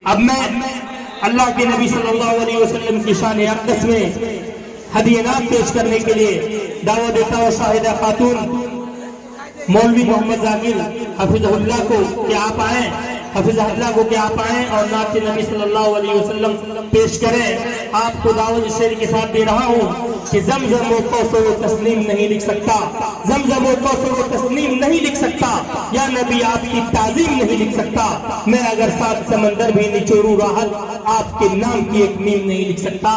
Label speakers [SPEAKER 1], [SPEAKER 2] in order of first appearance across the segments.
[SPEAKER 1] अब मैं अल्लाह के नबी सल्लल्लाहु अलैहि वसल्लम की शान अक़दस में हदीयनात पेश करने के लिए दावत देता हूँ शाहिदा खातून मौलवी मोहम्मद जाकिर हफिज़हुल्लाह को कि आप आए, हफिज़हुल्लाह को कि आप आए और नात नबी सल्लल्लाहु अलैहि वसल्लम पेश करें। आपको दावत शेर के साथ दे रहा हूँ कि ज़मज़म व कौसर व तस्नीम नहीं लिख सकता, ज़मज़म व कौसर व तस्नीम नहीं लिख सकता, या नबी आपकी ताज़ीम नहीं लिख सकता। मैं अगर सात समंदर भी निचोड़ू राहत, आपके नाम की एक मीम नहीं लिख सकता।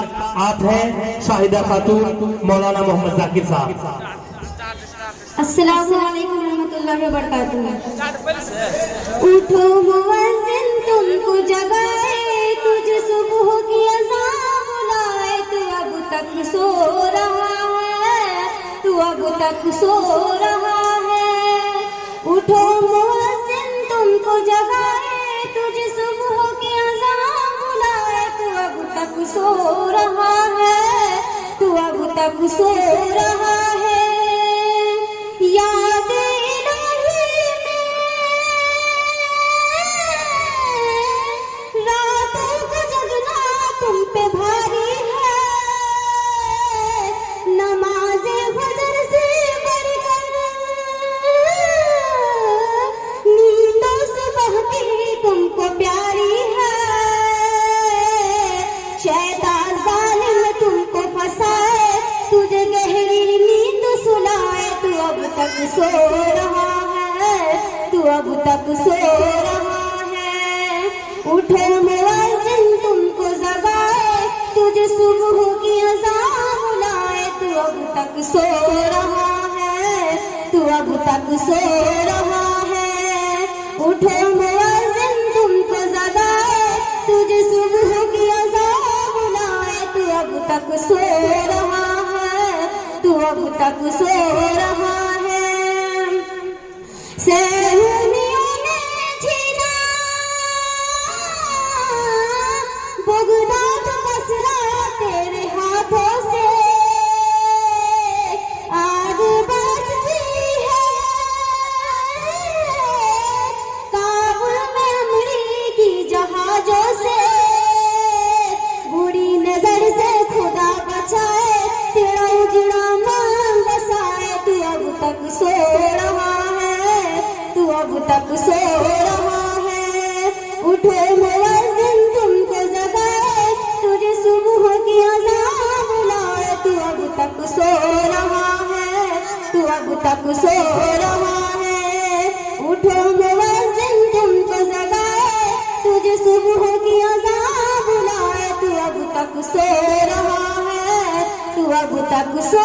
[SPEAKER 1] आप हैं शाहिदा खातून मौलाना मोहम्मद जाकिर साहब।
[SPEAKER 2] अस्सलामु अलैकुम रहमतुल्लाहि व बरकातुहू। उठो मुअज्जिन तुमको जगाए, तुझ सुबह की अज़ान बुलाए, तू अब तक सो रहा है, तू अब तक सो रहा है। उठो मुअज्जिन तुमको जगाए, तुझ सुबह की अज़ान बुलाए, तू अब तक सो रहा है, तू अब तक सो रहा है। याद इलाही में रातों को जगना तुम पे भारी है, नमाज़े फजर से बढ़कर नींदों सुबह की तुमको प्यारी है। शैतान जालिम तुमको फंसाए, तुझे गहरी नींद सुलाए, तू अब तक सो रहा है, तू अब तक सो रहा है। उठो मुअज्जिन तुमको जगाए, तुझे सुबह की अज़ान बुलाए, तू अब तक सो रहा है, तू अब तक सो रहा है। उठो मुअज्जिन तुमको जगाए, तुझे सुबह की अज़ान बुलाए, तू अब तक सो रहा है, तू अब तक सो रहा है। सहूलियों ने छीना बगदाद बसरा तेरे हाथों से, आग बरसती है काबुल में अमरीकी जहाजों से। बुरी नजर से खुदा बचाए, तेरा उजड़ा मान बसाए, तू अब तक सो रहा है, तू अब तक सो रहा है। उठो मुअज्जिन तुमको जगाए, तुझे सुबह की अज़ान बुलाए, तू अब तक सो रहा है, तू अब तक सो रहा है। उठो मुअज्जिन तुमको जगाए, तुझे सुबह की अज़ान बुलाए, तू अब तक सो रहा है, तू अब तक सो